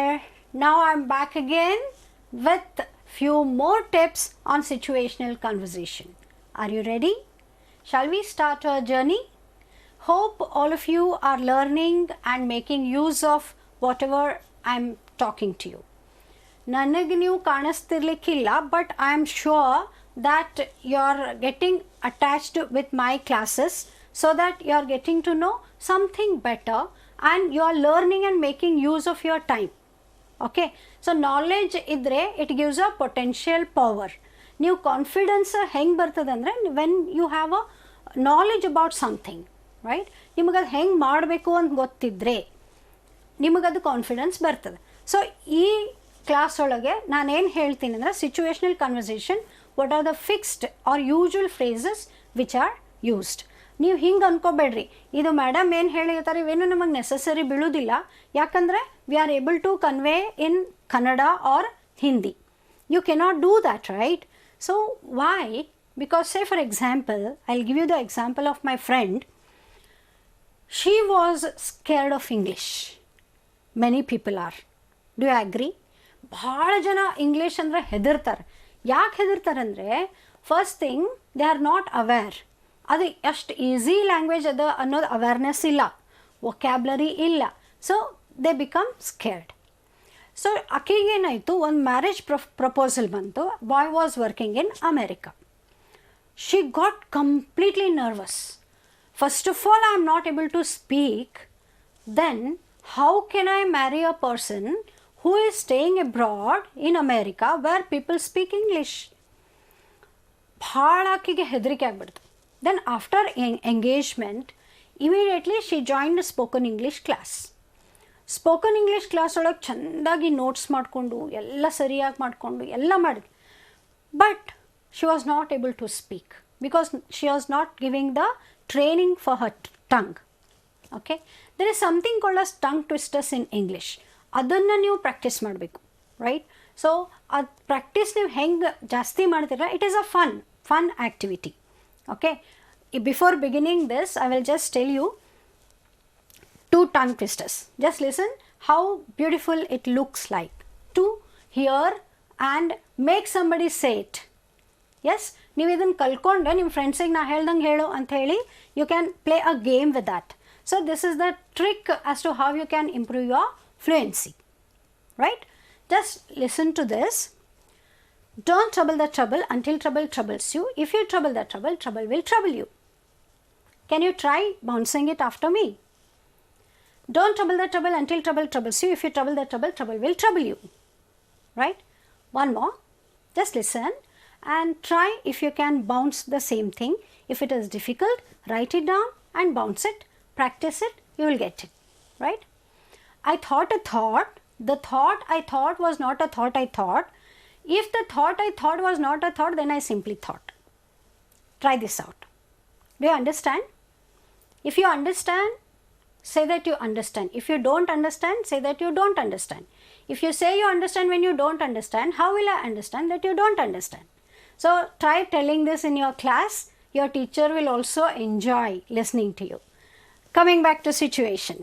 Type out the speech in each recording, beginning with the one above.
there. Now I'm back again with few more tips on situational conversation. Are you ready? Shall we start our journey? Hope all of you are learning and making use of whatever I'm talking to you. ನನಗೆ ನೀವು ಕಾಣಿಸ್ತಿರ್ಲಿಕ್ಕಿಲ್ಲ, but I am sure that you are getting attached with my classes so that you are getting to know something better and you are learning and making use of your time. Okay, so knowledge idre it gives a potential power. ನೀವು confidence ಹೆಂಗೆ ಬರ್ತದೆ ಅಂದರೆ when you have a knowledge about something, right? ನಿಮಗದು ಹೆಂಗೆ ಮಾಡಬೇಕು ಅಂತ ಗೊತ್ತಿದ್ದರೆ ನಿಮಗದು ಕಾನ್ಫಿಡೆನ್ಸ್ ಬರ್ತದೆ. ಸೊ ಈ ಕ್ಲಾಸ್ ಒಳಗೆ ನಾನೇನು ಹೇಳ್ತೀನಿ ಅಂದರೆ situational conversation, what are the fixed or usual phrases which are used. ನೀವು ಹಿಂಗೆ ಅನ್ಕೋಬೇಡ್ರಿ, ಇದು ಮೇಡಮ್ ಏನು ಹೇಳಿರ್ತಾರೆ ಇವೇನು ನಮಗೆ ನೆಸಸರಿ ಬೀಳೋದಿಲ್ಲ, ಯಾಕಂದರೆ we are able to convey in Kannada or Hindi. You cannot do that, right? So why? Because say for example, I'll give you the example of my friend. She was scared of English. Many people are. Do you agree? ಭಾಳ ಜನ English ಅಂದರೆ ಹೆದರ್ತಾರೆ. ಯಾಕೆ ಹೆದರ್ತಾರೆ ಅಂದರೆ first thing they are not aware. ಅದು ಎಷ್ಟು easy language ಅದು ಅನ್ನೋದು awareness ಇಲ್ಲ, ವೊಕ್ಯಾಬ್ಲರಿ ಇಲ್ಲ. So they become scared. So ಆಕೆಗೆ ಏನಾಯಿತು, ಒಂದು ಮ್ಯಾರೇಜ್ ಪ್ರಪೋಸಲ್ ಬಂತು. Boy was working in America. She got completely nervous. First of all, I am not able to speak. Then, how can I marry a person who is staying abroad in America where people speak English? ಭಾಳ ಆಕೆಗೆ ಹೆದರಿಕೆ ಆಗ್ಬಿಡ್ತು. Then, after engagement, immediately she joined a spoken English class. Spoken English class ಒಳಗೆ ಚೆಂದಾಗಿ notes ಮಾಡಿಕೊಂಡು ಎಲ್ಲ ಸರಿಯಾಗಿ ಮಾಡಿಕೊಂಡು ಎಲ್ಲ ಮಾಡಿದ್ವಿ. But she was not able to speak because she was not giving the training for her tongue. Okay, there is something called as tongue twisters in English. ಅದನ್ನು ನೀವು ಪ್ರಾಕ್ಟೀಸ್ ಮಾಡಬೇಕು, ರೈಟ್? ಸೊ ಅದು ಪ್ರಾಕ್ಟೀಸ್ ನೀವು ಹೆಂಗೆ ಜಾಸ್ತಿ ಮಾಡ್ತೀರ, it is a fun activity. Okay, before beginning this I will just tell you 2 tongue twisters. Just listen how beautiful it looks like to hear and make somebody say it. Yes, ನೀವು ಇದನ್ನು ಕಲ್ತ್ಕೊಂಡ್ರೆ ನಿಮ್ಮ ಫ್ರೆಂಡ್ಸಿಗೆ ನಾ ಹೇಳ್ದಂಗೆ ಹೇಳು ಅಂತ ಹೇಳಿ you can play a game with that. So this is the trick as to how you can improve your fluency, right? Just listen to this. Don't trouble the trouble until trouble troubles you. If you trouble the trouble, trouble will trouble you. Can you try bouncing it after me? Don't trouble the trouble until trouble troubles you. If you trouble the trouble, trouble will trouble you. Right? One more. Just listen and try if you can bounce the same thing. If it is difficult, write it down and bounce it. Practice it. You will get it. Right? I thought a thought. The thought I thought was not a thought I thought. If the thought I thought was not a thought, then I simply thought. Try this out. Do you understand? If you understand, say that you understand. If you don't understand, say that you don't understand. If you say you understand when you don't understand, how will I understand that you don't understand? So try telling this in your class. Your teacher will also enjoy listening to you. Coming back to situation.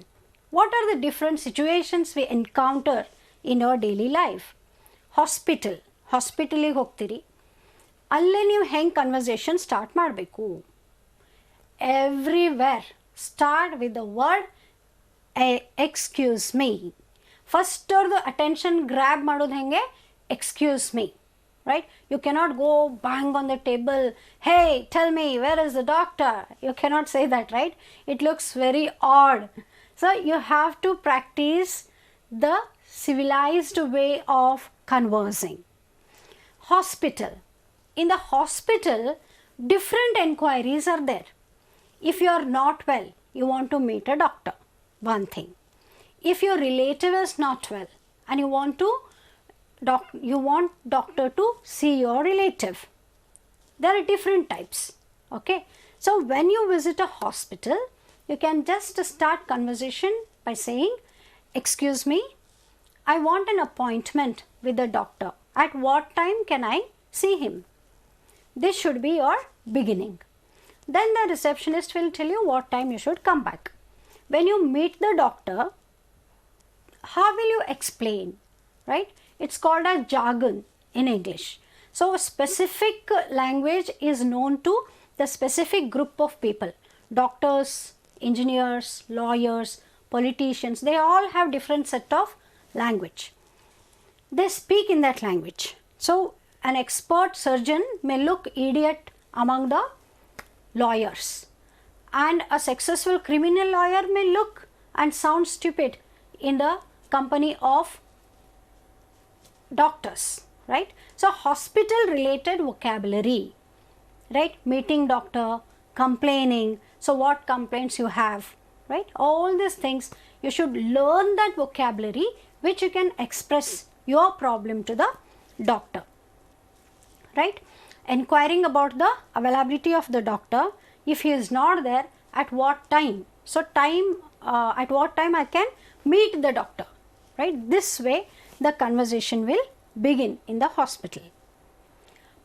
What are the different situations we encounter in our daily life? Hospital. Hospitaliಗೆ ಹೋಗ್ತೀರಿ, ಅಲ್ಲೇ ನೀವು ಹೆಂಗೆ conversation start ಮಾಡಬೇಕು? Everywhere start with the word excuse me. First ಅವ್ರದ್ದು attention grab ಮಾಡೋದು ಹೆಂಗೆ? excuse me, right? You cannot go bang on the table, hey tell me where is the doctor? You cannot say that, right? It looks very odd. So you have to practice the civilized way of conversing. Hospital. In the hospital, different enquiries are there. If you are not well, you want to meet a doctor, one thing. If your relative is not well and you want doctor to see your relative, there are different types. Okay, so when you visit a hospital, you can just start conversation by saying, excuse me, I want an appointment with the doctor. At what time can I see him? This should be your beginning. Then the receptionist will tell you what time you should come back. When you meet the doctor, how will you explain, right? It's called a jargon in English. So a specific language is known to the specific group of people. Doctors, engineers, lawyers, politicians, they all have different set of language. They speak in that language. So an expert surgeon may look idiot among the lawyers, and a successful criminal lawyer may look and sound stupid in the company of doctors, right? So hospital related vocabulary, right? Meeting doctor, complaining, so what complaints you have, right? All these things you should learn that vocabulary which you can express your problem to the doctor, right? Inquiring about the availability of the doctor, if he is not there, at what time, so time at what time I can meet the doctor, right? This way the conversation will begin in the hospital.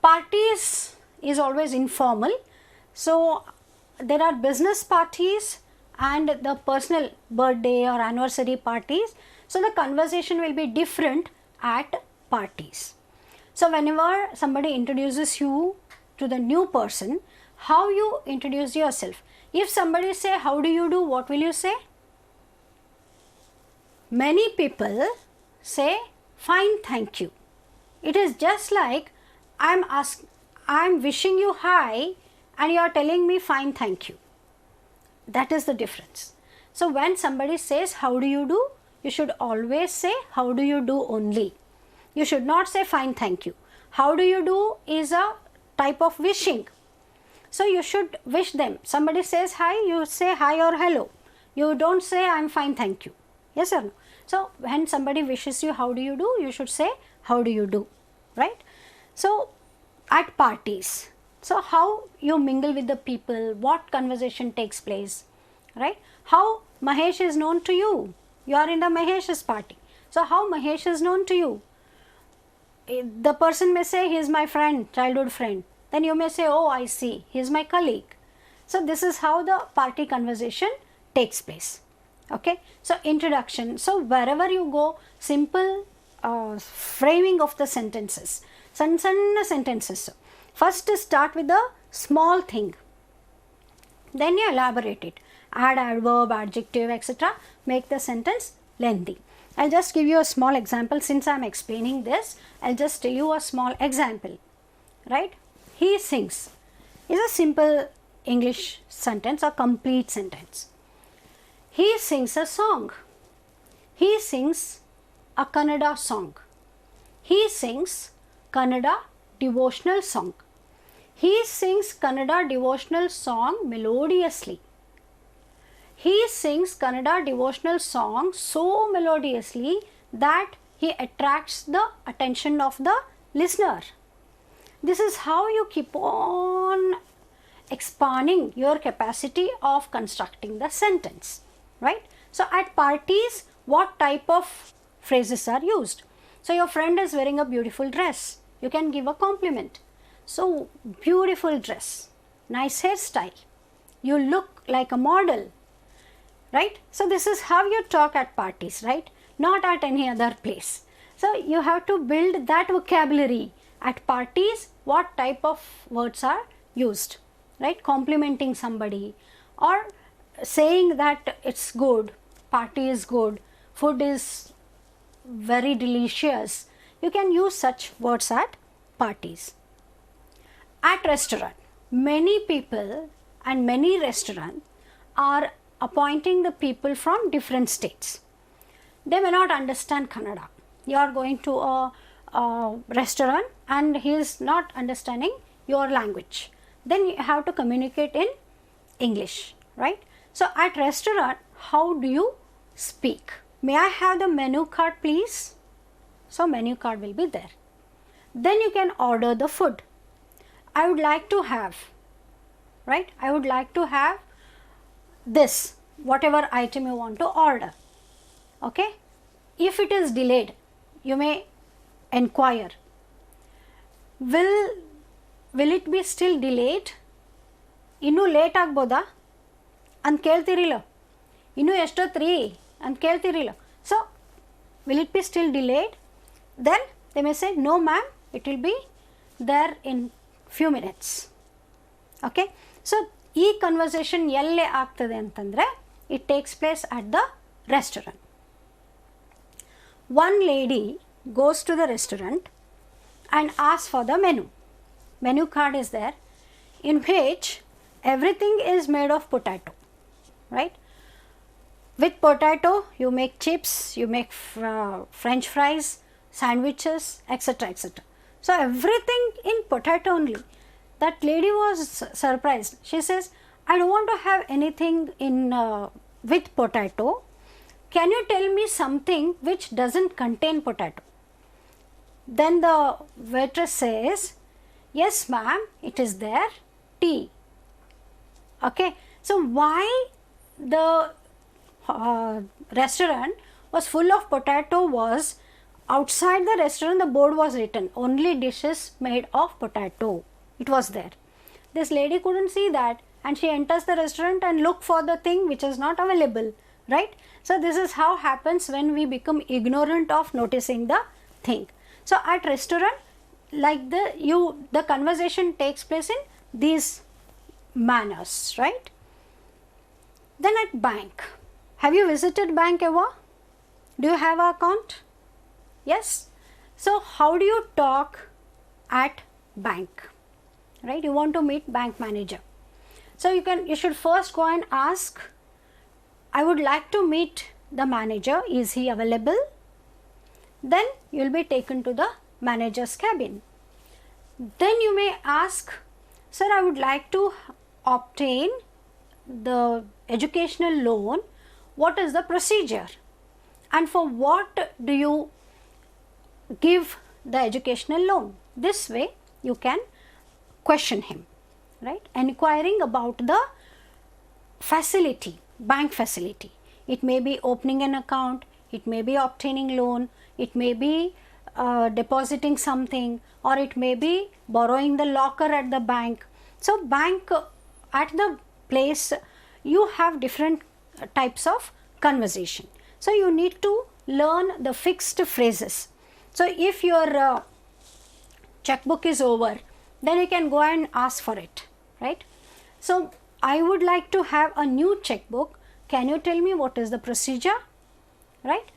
Parties is always informal, so there are business parties and the personal birthday or anniversary parties, so the conversation will be different at parties. So whenever somebody introduces you to the new person, how you introduce yourself? If somebody say how do you do, what will you say? Many people say fine, thank you. It is just like I'm wishing you hi and you are telling me fine, thank you. That is the difference. So when somebody says how do you do, you should always say how do you do only. You should not say fine, thank you. How do you do is a type of wishing. So you should wish them. Somebody says hi, you say hi or hello. You don't say I'm fine, thank you. Yes or no? So when somebody wishes you how do you do, you should say how do you do, right? So at parties, so how you mingle with the people, what conversation takes place, right? How Mahesh is known to you. You are in the Mahesh's party. So how Mahesh is known to you? The person may say he is my friend, childhood friend. Then you may say, oh, I see, he is my colleague. So this is how the party conversation takes place. Okay, so introduction. So wherever you go, simple framing of the sentences. Sanna sentences. First start with a small thing. Then you elaborate it. Add adverb, adjective, etc. Make the sentence lengthy. I'll just give you a small example. Since I'm explaining this, I'll just tell you a small example, right? He sings is a simple English sentence, a complete sentence. He sings a song. He sings a Kannada song. He sings Kannada devotional song. He sings Kannada devotional song melodiously. He sings Kannada devotional song so melodiously that he attracts the attention of the listener. This is how you keep on expanding your capacity of constructing the sentence, right? So at parties, what type of phrases are used? So your friend is wearing a beautiful dress. You can give a compliment. So beautiful dress, nice hairstyle. You look like a model. Right? So this is how you talk at parties, right? Not at any other place. So you have to build that vocabulary. At parties, what type of words are used, right? Complimenting somebody or saying that it's good, party is good, food is very delicious. You can use such words at parties. At restaurant, many people and many restaurants are appointing the people from different states. They may not understand Kannada. You are going to a restaurant and he is not understanding your language. Then you have to communicate in English, right? So at restaurant, how do you speak? May I have the menu card, please? So menu card will be there. Then you can order the food. I would like to have, right? I would like to have this, whatever item you want to order. Okay? If it is delayed, you may inquire. Will it be still delayed? Innu late agboda ಅಂತ ಕೇಳ್ತಿರಿಲ್ಲ. ಇನ್ನೂ ಎಷ್ಟೊತ್ತು ರೀ ಅಂತ ಕೇಳ್ತಿರಿಲ್ಲ. So Will it be still delayed? Then they may say, no ma'am, it will be there in few minutes. Okay. So, ಈ conversation ಎಲ್ಲೇ ಆಗ್ತದೆ ಅಂತಂದರೆ it takes place at the restaurant. One lady goes to the restaurant and asks for the menu. Menu card is there, in which everything is made of potato, right? With potato you make chips, you make french fries, sandwiches, etc., etc. So everything in potato only. That lady was surprised. She says, I don't want to have anything in with potato. Can you tell me something which doesn't contain potato? Then the waitress says, yes ma'am, it is there, tea. Okay. So why the restaurant was full of potato was, outside the restaurant the board was written, only dishes made of potato. It was there. This lady couldn't see that, and she enters the restaurant and look for the thing which is not available, right? So this is how happens when we become ignorant of noticing the thing. So at restaurant, like the conversation takes place in these manners, right? Then at bank, have you visited bank ever? Do you have an account? Yes. So how do you talk at bank, right? You want to meet bank manager. So you should first go and ask, I would like to meet the manager, is he available? Then you will be taken to the manager's cabin. Then you may ask, sir, I would like to obtain the educational loan. What is the procedure? And for what do you give the educational loan? This way you can question him, right? Inquiring about the facility, bank facility. It may be opening an account, it may be obtaining loan, it may be depositing something, or it may be borrowing the locker at the bank. So bank, at the place you have different types of conversation. So you need to learn the fixed phrases. So if your checkbook is over, then you can go and ask for it, right? So I would like to have a new checkbook. Can you tell me what is the procedure, right?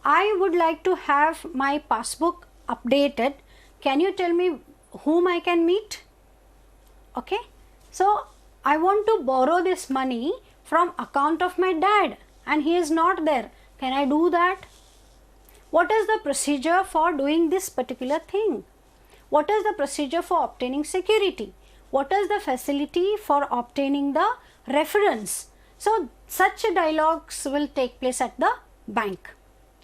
I would like to have my passbook updated. Can you tell me whom I can meet? Okay. So I want to borrow this money from account of my dad and he is not there. Can I do that? What is the procedure for doing this particular thing? What is the procedure for obtaining security? What is the facility for obtaining the reference? So such dialogues will take place at the bank.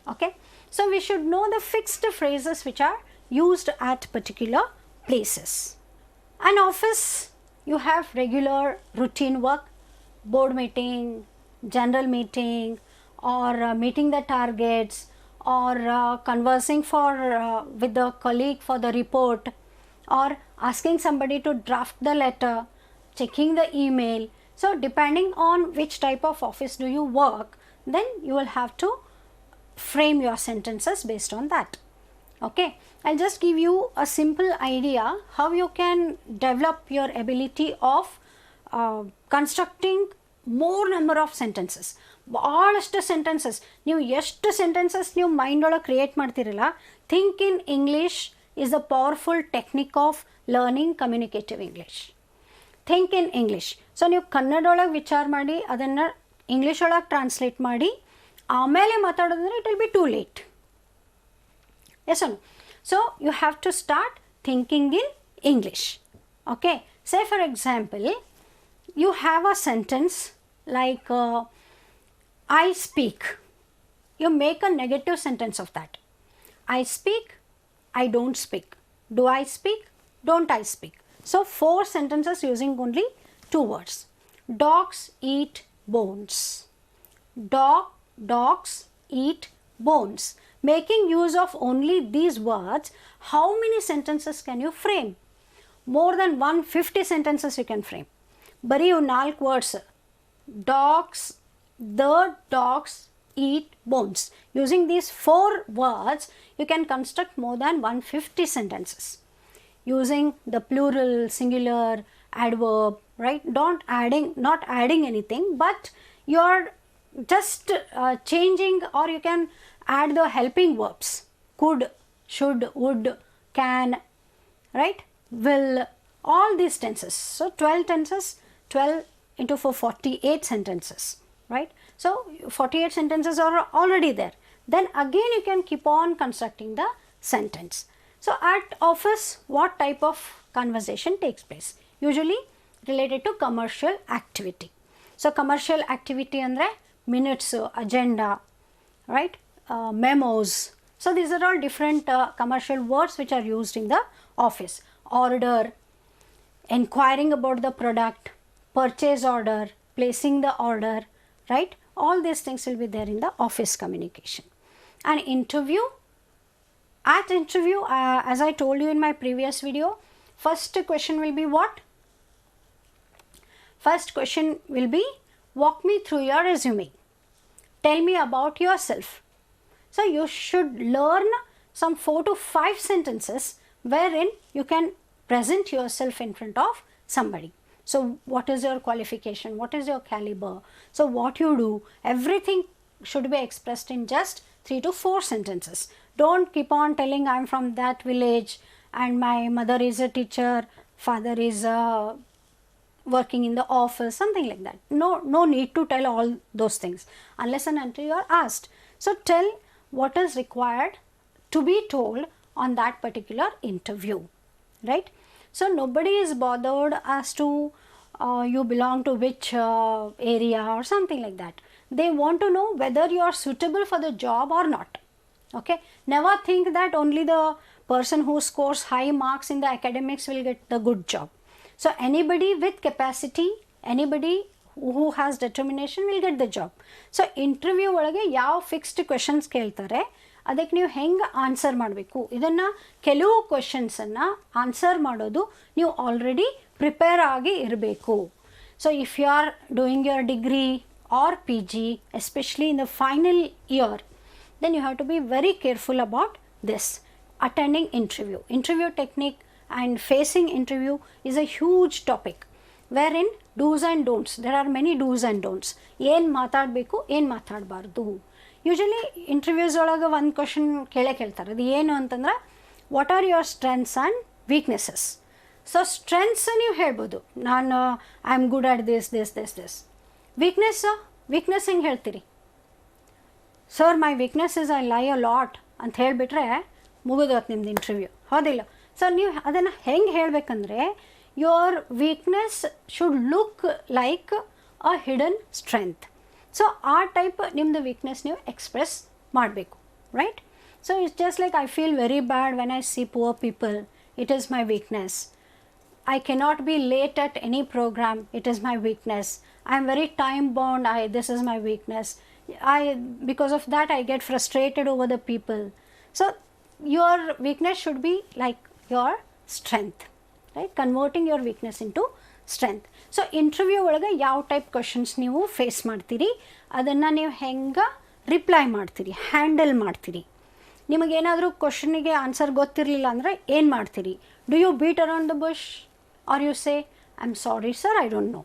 Okay. So we should know the fixed phrases which are used at particular places. An office, you have regular routine work, board meeting, general meeting, or meeting the targets, or conversing with the colleague for the report, or asking somebody to draft the letter, checking the email. So depending on which type of office do you work, then you will have to frame your sentences based on that. Okay. I'll just give you a simple idea how you can develop your ability of constructing more number of sentences. ಭಾಳಷ್ಟು sentences, ನೀವು ಎಷ್ಟು sentences ನೀವು mind ಒಳಗೆ create ಮಾಡ್ತಿರಲ್ಲ, think in English is a powerful technique of learning communicative English. Think in English. So ನೀವು ಕನ್ನಡ ಒಳಗೆ ವಿಚಾರ ಮಾಡಿ ಅದನ್ನು ಇಂಗ್ಲೀಷ್ ಒಳಗೆ ಟ್ರಾನ್ಸ್ಲೇಟ್ ಮಾಡಿ ಆಮೇಲೆ ಮಾತಾಡೋದಂದ್ರೆ it will be too late. Yes Anu. So you have to start thinking in English. Okay. Say for example, you have a sentence like I speak. You make a negative sentence of that. I speak, I don't speak. Do I speak? Don't I speak? So 4 sentences using only 2 words. Dogs eat bones. Dogs eat bones. Making use of only these words, how many sentences can you frame? More than 150 sentences you can frame. ಬರೀ 4 words. The dogs eat bones. Using these 4 words, you can construct more than 150 sentences. Using the plural, singular, adverb, right? Not adding anything, but you're just changing, or you can add the helping verbs. Could, should, would, can, right? Will, all these tenses. So 12 tenses, 12 into 4, 48 sentences, right? So 48 sentences are already there. Then again you can keep on constructing the sentence. So at office, what type of conversation takes place? Usually related to commercial activity. So commercial activity andre minutes, agenda, right? Memos. So these are all different commercial words which are used in the office. Order, inquiring about the product, purchase order, placing the order, right? All these things will be there in the office communication. And interview, at interview, as I told you in my previous video, first question will be what? First question will be, walk me through your resume. Tell me about yourself. So you should learn some 4 to 5 sentences wherein you can present yourself in front of somebody. So what is your qualification? What is your caliber? So what you do, everything should be expressed in just 3 to 4 sentences. Don't keep on telling I'm from that village and my mother is a teacher, father is working in the office, something like that. No need to tell all those things unless and until you are asked. So tell what is required to be told on that particular interview, right? So nobody is bothered as to you belong to which area or something like that. They want to know whether you are suitable for the job or not. Okay, never think that only the person who scores high marks in the academics will get the good job. So anybody with capacity, anybody who has determination will get the job. So interview ಒಳಗೆ ಯಾವ fixed questions ಕೇಳ್ತಾರೆ ಅದಕ್ಕೆ ನೀವು ಹೆಂಗೆ answer ಮಾಡಬೇಕು, ಇದನ್ನು ಕೆಲವು ಕ್ವೆಶನ್ಸನ್ನು answer ಮಾಡೋದು ನೀವು ಆಲ್ರೆಡಿ ಪ್ರಿಪೇರ್ ಆಗಿ ಇರಬೇಕು. So if you are doing your degree or PG, especially in the final year, then you have to be very careful about this. Attending interview. Interview technique and facing interview is a huge topic wherein do's and don'ts. There are many do's and don'ts. ಏನು ಮಾತಾಡಬೇಕು, ಏನು ಮಾತಾಡಬಾರ್ದು. Usually interviews ಒಳಗೆ ಒಂದು question ಕೇಳ್ತಾರೆ. ಅದು ಏನು ಅಂತಂದ್ರೆ, what are your strengths and weaknesses. So strengths ನೀವು ಹೇಳ್ಬೋದು, ನಾನು I am good at this. Weakness ಹೆಂಗೆ ಹೇಳ್ತೀರಿ? Sir my weakness is I ಲೈ ಅ ಲಾಟ್ ಅಂತ ಹೇಳಿಬಿಟ್ರೆ ಮುಗಿದೋತು ನಿಮ್ದು ಇಂಟರ್ವ್ಯೂ, ಹೌದಿಲ್ಲ? ಸೊ ನೀವು ಅದನ್ನು ಹೆಂಗೆ ಹೇಳಬೇಕಂದ್ರೆ, your weakness should look like a hidden strength. So ಆ ಟೈಪ್ ನಿಮ್ಮದು ವೀಕ್ನೆಸ್ ನೀವು ಎಕ್ಸ್ಪ್ರೆಸ್ ಮಾಡಬೇಕು, right? So it's just like I feel very bad when I C poor people, it is my weakness. I cannot be late at any program, it is my weakness. I am very time bound, this is my weakness. Because of that I get frustrated over the people. So your weakness should be like your strength, right? Converting your weakness into strength. So interview ಒಳಗೆ ಯಾವ type questions ನೀವು face ಮಾಡ್ತೀರಿ, ಅದನ್ನು ನೀವು ಹೆಂಗೆ reply ಮಾಡ್ತೀರಿ, handle ಮಾಡ್ತೀರಿ. ನಿಮಗೇನಾದರೂ ಕ್ವಶನಿಗೆ ಆನ್ಸರ್ ಗೊತ್ತಿರಲಿಲ್ಲ ಅಂದರೆ ಏನು ಮಾಡ್ತೀರಿ? Do you beat around the bush? Or you say, I'm sorry sir, I don't know.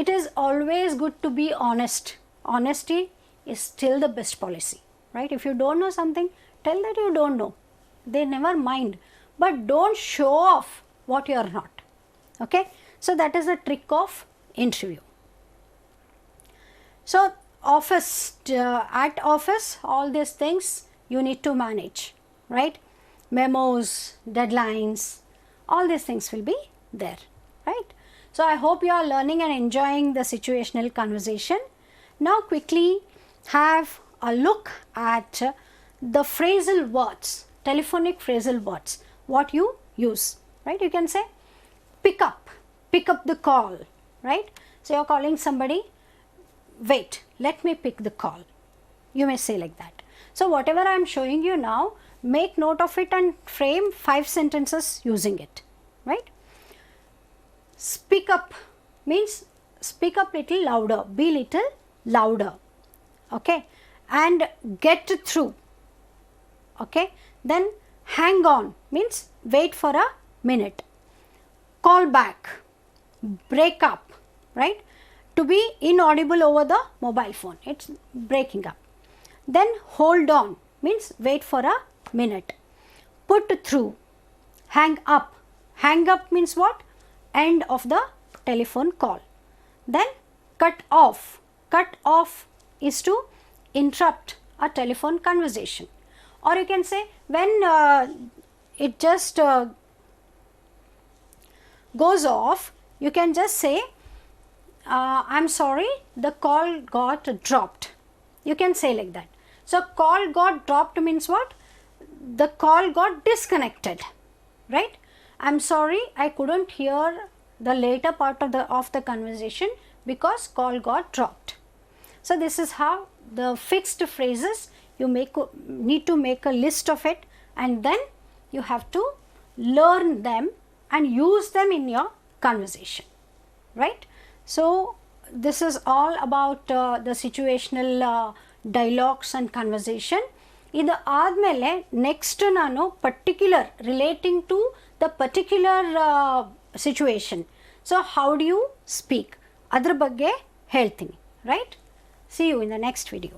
It is always good to be honest. Honesty is still the best policy, right? If you don't know something, tell that you don't know. They never mind. But don't show off what you are not. Okay? So that is the trick of interview. So at office, all these things you need to manage, right? Memos, deadlines, all these things will be there, right? So I hope you are learning and enjoying the situational conversation. Now quickly have a look at the phrasal words, telephonic phrasal words, what you use, right? You can say pick up the call, right? So you're calling somebody, wait, let me pick the call. You may say like that. So whatever I am showing you now, make note of it and frame 5 sentences using it, right? Speak up means speak up little louder, be little louder. okay, and get through, okay. Then hang on means wait for a minute. Call back, break up, right? To be inaudible over the mobile phone, it's breaking up. Then hold on means wait for a minute. Put through, hang up. Hang up means what? End of the telephone call. Then cut off. Cut off is to interrupt a telephone conversation. Or you can say when it just goes off, you can just say, I'm sorry, the call got dropped. You can say like that. So call got dropped means what? The call got disconnected, right? I'm sorry, I couldn't hear the later part of the conversation because call got dropped. So this is how the fixed phrases you need to make a list of it, and then you have to learn them and use them in your conversation, right? So this is all about the situational dialogues and conversation. ಇದು ಆದಮೇಲೆ next ನಾನು particular relating to the particular situation, so how do you speak ಅದ್ರ ಬಗ್ಗೆ ಹೇಳ್ತೀನಿ, right? See you in the next video.